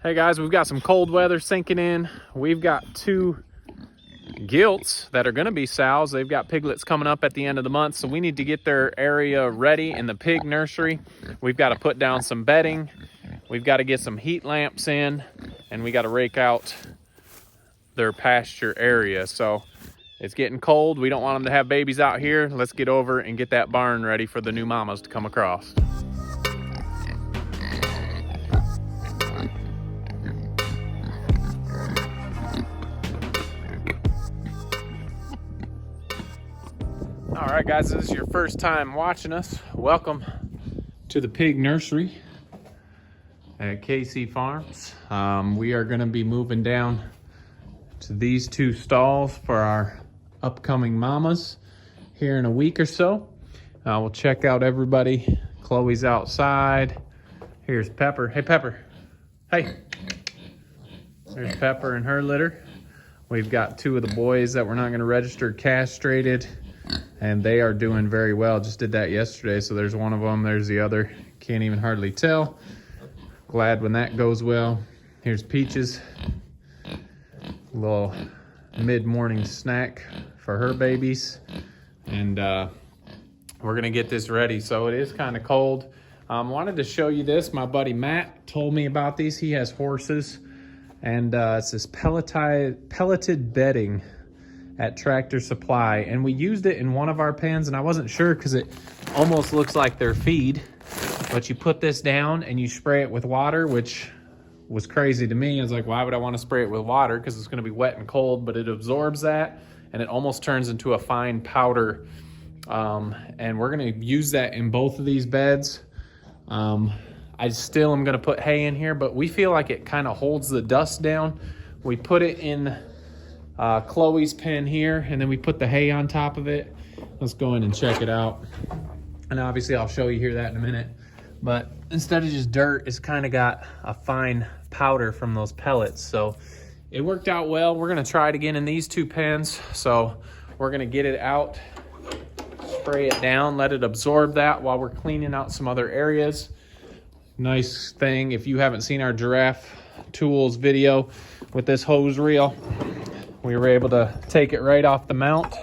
Hey guys, we've got some cold weather sinking in. We've got two gilts that are gonna be sows. They've got piglets coming up at the end of the month, so we need to get their area ready in the pig nursery. We've got to put down some bedding. We've got to get some heat lamps in, and we got to rake out their pasture area. So it's getting cold. We don't want them to have babies out here. Let's get over and get that barn ready for the new mamas to come across. All right, guys, this is your first time watching us. Welcome to the pig nursery at KC Farms. We are going to be moving down to these two stalls for our upcoming mamas here in a week or so. We'll check out everybody. Chloe's outside. Here's Pepper. Hey, Pepper. Hey. There's Pepper and her litter. We've got two of the boys that we're not going to register castrated, and they are doing very well. Just did that yesterday, so there's one of them, there's the other. Can't even hardly tell. Glad when that goes well. Here's Peaches, a little mid-morning snack for her babies, and we're gonna get this ready. So it is kind of cold. Wanted to show you this. My buddy Matt told me about these. He has horses, and it's this pelleted bedding at Tractor Supply, and we used it in one of our pens, and I wasn't sure because it almost looks like their feed, but you put this down and you spray it with water, which was crazy to me. I was like, why would I want to spray it with water? Because it's going to be wet and cold, but it absorbs that and it almost turns into a fine powder, and we're going to use that in both of these beds. I still am going to put hay in here, but we feel like it kind of holds the dust down. We put it in Chloe's pen here, and then we put the hay on top of it. Let's go in and check it out, and obviously I'll show you here that in a minute. But instead of just dirt, it's kind of got a fine powder from those pellets, so it worked out well. We're gonna try it again in these two pens, so we're gonna get it out, spray it down, let it absorb that while we're cleaning out some other areas. Nice thing, if you haven't seen our giraffe tools video with this hose reel, we were able to take it right off the mount.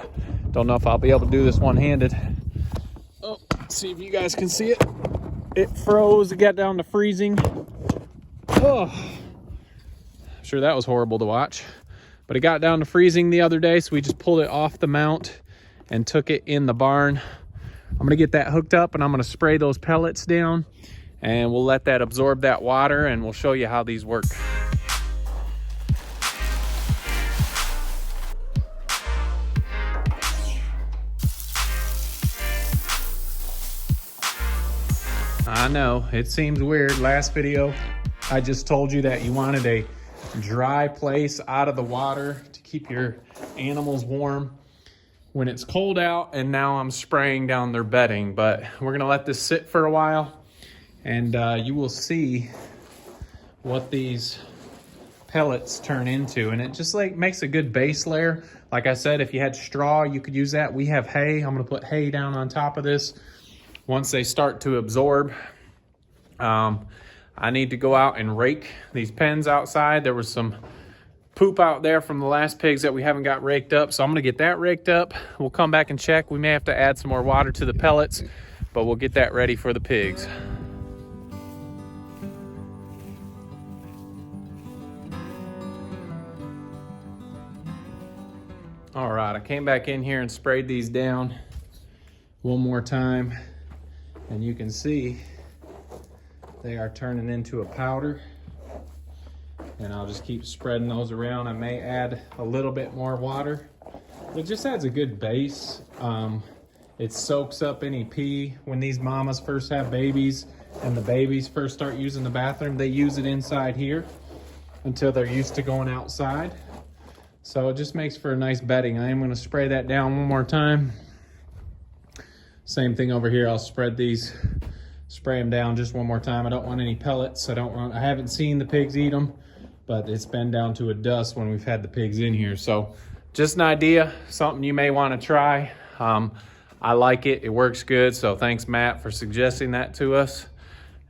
Don't know if I'll be able to do this one-handed. Oh, see if you guys can see it. It froze, it got down to freezing. Oh, sure that was horrible to watch. But it got down to freezing the other day, so we just pulled it off the mount and took it in the barn. I'm gonna get that hooked up, and I'm gonna spray those pellets down, and we'll let that absorb that water, and we'll show you how these work. I know, it seems weird. Last video, I just told you that you wanted a dry place out of the water to keep your animals warm when it's cold out, and now I'm spraying down their bedding. But we're gonna let this sit for a while, and you will see what these pellets turn into. And it just like makes a good base layer. Like I said, if you had straw, you could use that. We have hay. I'm gonna put hay down on top of this. Once they start to absorb, I need to go out and rake these pens outside. There was some poop out there from the last pigs that we haven't got raked up, so I'm gonna get that raked up. We'll come back and check. We may have to add some more water to the pellets, but we'll get that ready for the pigs. All right, I came back in here and sprayed these down one more time, and you can see they are turning into a powder, and I'll just keep spreading those around. I may add a little bit more water. It just adds a good base. It soaks up any pee. When these mamas first have babies and the babies first start using the bathroom, they use it inside here until they're used to going outside. So it just makes for a nice bedding. I am going to spray that down one more time. Same thing over here. I'll spread these, spray them down just one more time. I don't want any pellets. I haven't seen the pigs eat them, but it's been down to a dust when we've had the pigs in here. So just an idea, something you may want to try. I like it. It works good. So thanks, Matt, for suggesting that to us.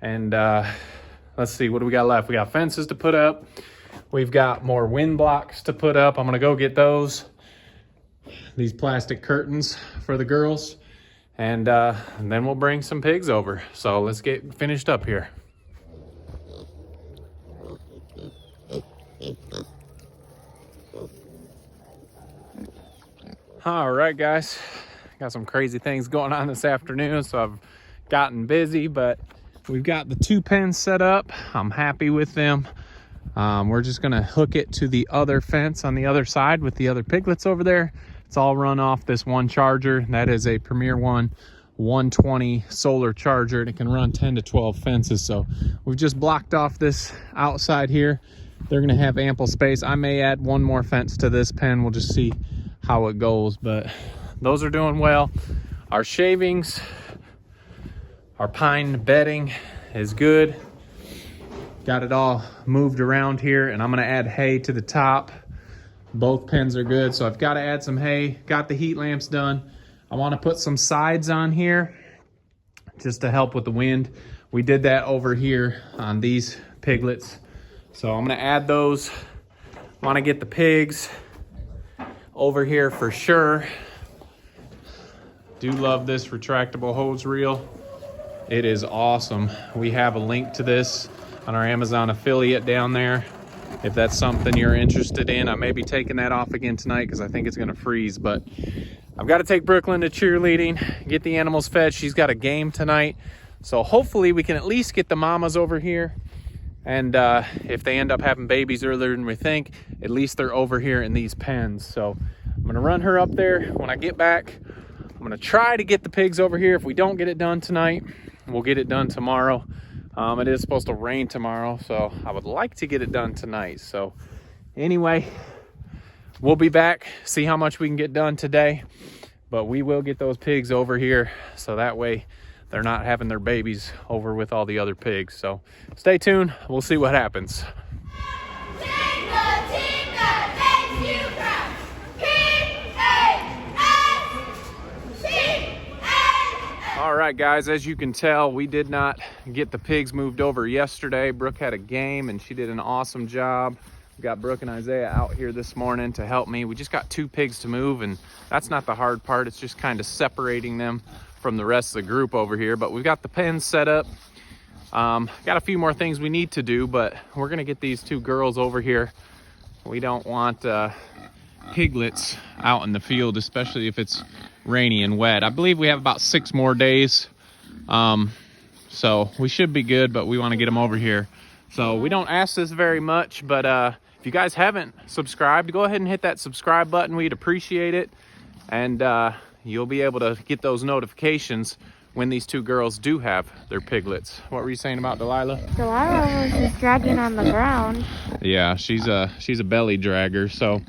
And let's see, what do we got left? We got fences to put up. We've got more wind blocks to put up. I'm gonna go get those. These plastic curtains for the girls. And then we'll bring some pigs over. So let's get finished up here. All right, guys. Got some crazy things going on this afternoon, so I've gotten busy, but we've got the 2 pens set up. I'm happy with them. We're just gonna hook it to the other fence on the other side with the other piglets over there. It's all run off this one charger. That is a Premier One 120 solar charger, and it can run 10 to 12 fences. So we've just blocked off this outside here. They're gonna have ample space. I may add one more fence to this pen. We'll just see how it goes, but those are doing well. Our shavings, our pine bedding is good. Got it all moved around here, and I'm gonna add hay to the top. Both pens are good, so I've got to add some hay. Got the heat lamps done. I want to put some sides on here just to help with the wind. We did that over here on these piglets, so I'm gonna add those. Want to get the pigs over here for sure. Do love this retractable hose reel. It is awesome. We have a link to this on our Amazon affiliate down there. If that's something you're interested in, I may be taking that off again tonight because I think it's gonna freeze, but I've got to take Brooklyn to cheerleading, get the animals fed. She's got a game tonight. So hopefully we can at least get the mamas over here. And if they end up having babies earlier than we think, at least they're over here in these pens. So I'm gonna run her up there. When I get back, I'm gonna try to get the pigs over here. If we don't get it done tonight, we'll get it done tomorrow. It is supposed to rain tomorrow, so I would like to get it done tonight. So anyway, we'll be back, see how much we can get done today, but we will get those pigs over here so that way they're not having their babies over with all the other pigs. So stay tuned, we'll see what happens. All right, guys, as you can tell, we did not get the pigs moved over yesterday. Brooke had a game and she did an awesome job. We got Brooke and Isaiah out here this morning to help me. We just got 2 pigs to move, and that's not the hard part. It's just kind of separating them from the rest of the group over here. But we've got the pens set up. Got a few more things we need to do, but we're gonna get these 2 girls over here. We don't want piglets out in the field, especially if it's rainy and wet. I believe we have about 6 more days, so we should be good, but we want to get them over here. So we don't ask this very much, but if you guys haven't subscribed, go ahead and hit that subscribe button. We'd appreciate it, and you'll be able to get those notifications when these 2 girls do have their piglets. What were you saying about Delilah? Delilah was just dragging on the ground. Yeah, she's a belly dragger. So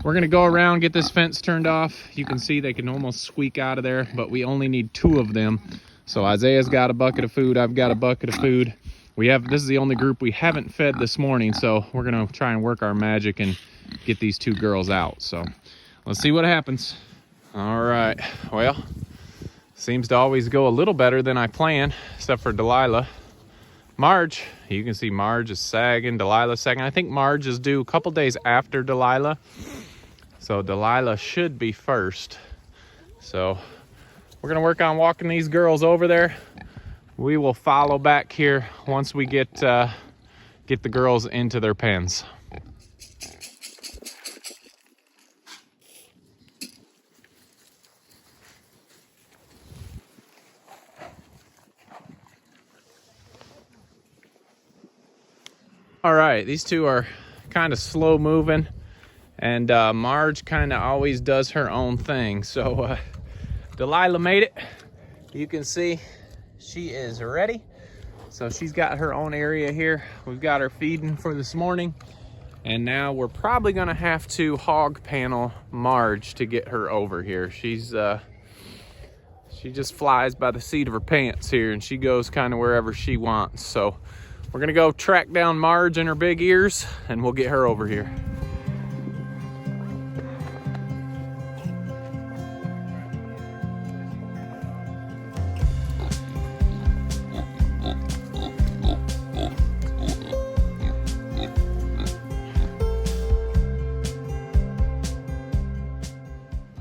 we're gonna go around, get this fence turned off. You can see they can almost squeak out of there, but we only need 2 of them. So Isaiah's got a bucket of food, I've got a bucket of food. This is the only group we haven't fed this morning, so we're gonna try and work our magic and get these 2 girls out. So let's see what happens. All right, well, seems to always go a little better than I planned, except for Delilah. Marge, you can see Marge is sagging, Delilah's sagging. I think Marge is due a couple days after Delilah. So Delilah should be first. So we're gonna work on walking these girls over there. We will follow back here once we get the girls into their pens. All right, these 2 are kind of slow moving, and Marge kind of always does her own thing. So Delilah made it. You can see she is ready. So she's got her own area here. We've got her feeding for this morning, and now we're probably gonna have to hog panel Marge to get her over here. She just flies by the seat of her pants here, and she goes kind of wherever she wants. So we're gonna go track down Marge and her big ears, and we'll get her over here.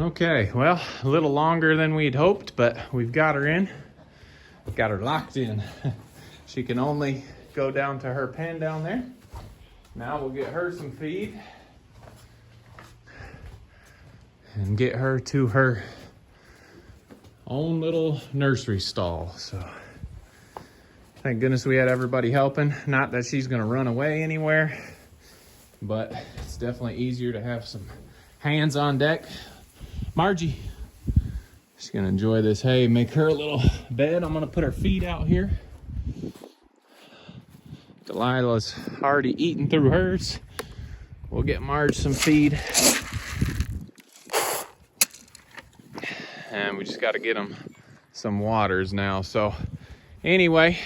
Okay, well, a little longer than we'd hoped, but we've got her in. Got her locked in. She can only go down to her pen down there. Now we'll get her some feed and get her to her own little nursery stall. So thank goodness we had everybody helping. Not that she's gonna run away anywhere, but it's definitely easier to have some hands on deck. Margie, she's gonna enjoy this hay. Make her a little bed. I'm gonna put her feet out here. Delilah's already eaten through hers. We'll get Marge some feed. And we just got to get them some waters now. So anyway,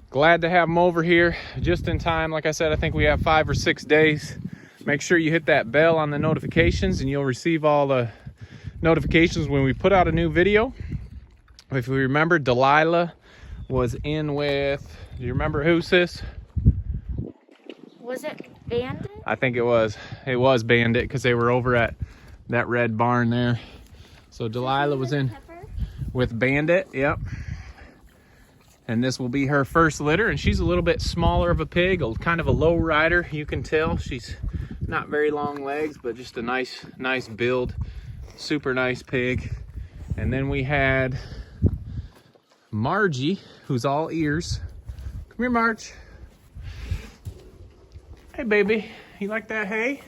glad to have them over here just in time. Like I said, I think we have 5 or 6 days. Make sure you hit that bell on the notifications and you'll receive all the notifications when we put out a new video. If you remember, Delilah was in with, do you remember who, sis? Was it Bandit? I think it was Bandit, because they were over at that red barn there. So Delilah was in with Bandit, yep. And this will be her first litter, and she's a little bit smaller of a pig, kind of a low rider. You can tell she's not very long legs, but just a nice build. Super nice pig. And then we had Margie, who's all ears. Come here, Marge. Hey, baby, you like that hay?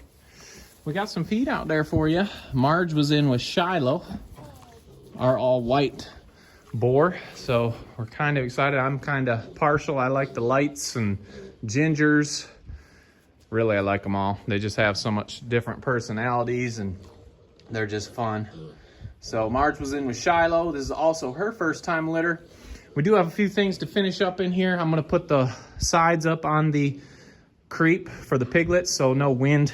We got some feed out there for you. Marge was in with Shiloh, our all white boar. So we're kind of excited. I'm kind of partial. I like the lights and gingers. Really, I like them all. They just have so much different personalities and they're just fun. So Marge was in with Shiloh. This is also her first time litter. We do have a few things to finish up in here. I'm gonna put the sides up on the creep for the piglets so no wind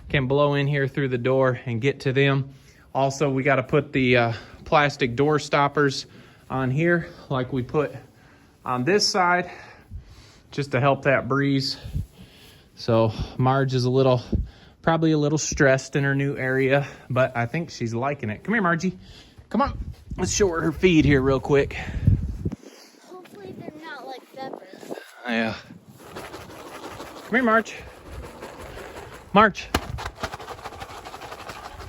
can blow in here through the door and get to them. Also, we got to put the plastic door stoppers on here like we put on this side, just to help that breeze. So Marge is probably a little stressed in her new area, but I think she's liking it. Come here, Margie. Come on. Let's show her feed here real quick. Hopefully they're not like peppers. Yeah. Come here, Marge. Marge.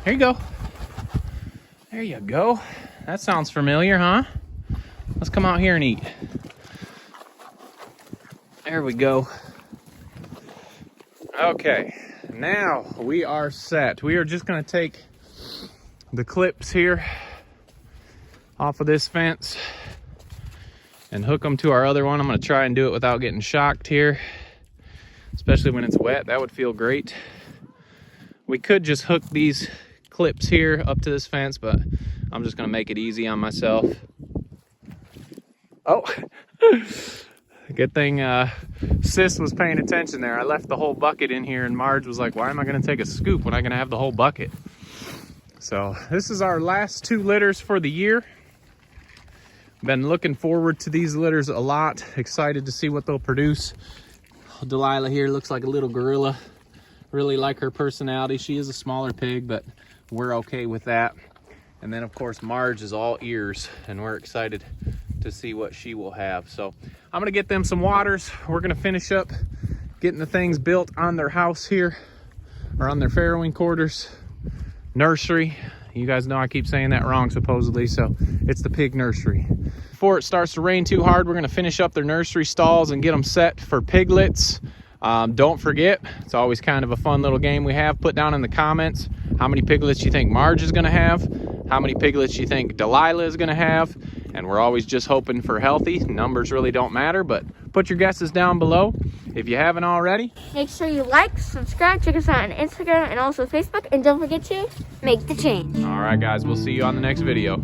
There you go. There you go. That sounds familiar, huh? Let's come out here and eat. There we go. Okay, now we are set. We are just going to take the clips here off of this fence and hook them to our other one. I'm going to try and do it without getting shocked here, especially when it's wet. That would feel great. We could just hook these clips here up to this fence, but I'm just going to make it easy on myself. Oh, good thing Sis was paying attention there. I left the whole bucket in here and Marge was like, why am I going to take a scoop when I'm going to have the whole bucket? So this is our last 2 litters for the year. Been looking forward to these litters a lot. Excited to see what they'll produce. Delilah here looks like a little gorilla. Really like her personality. She is a smaller pig, but we're okay with that. And then of course Marge is all ears and we're excited to see what she will have. So I'm gonna get them some waters. We're gonna finish up getting the things built on their house here, or on their farrowing quarters, nursery. You guys know I keep saying that wrong supposedly, so it's the pig nursery. Before it starts to rain too hard, we're gonna finish up their nursery stalls and get them set for piglets. Don't forget, it's always kind of a fun little game we have. Put down in the comments how many piglets you think Marge is gonna have, how many piglets you think Delilah is gonna have, and we're always just hoping for healthy. Numbers really don't matter, but put your guesses down below if you haven't already. Make sure you like, subscribe, check us out on Instagram and also Facebook, and don't forget to make the change. All right, guys, we'll see you on the next video.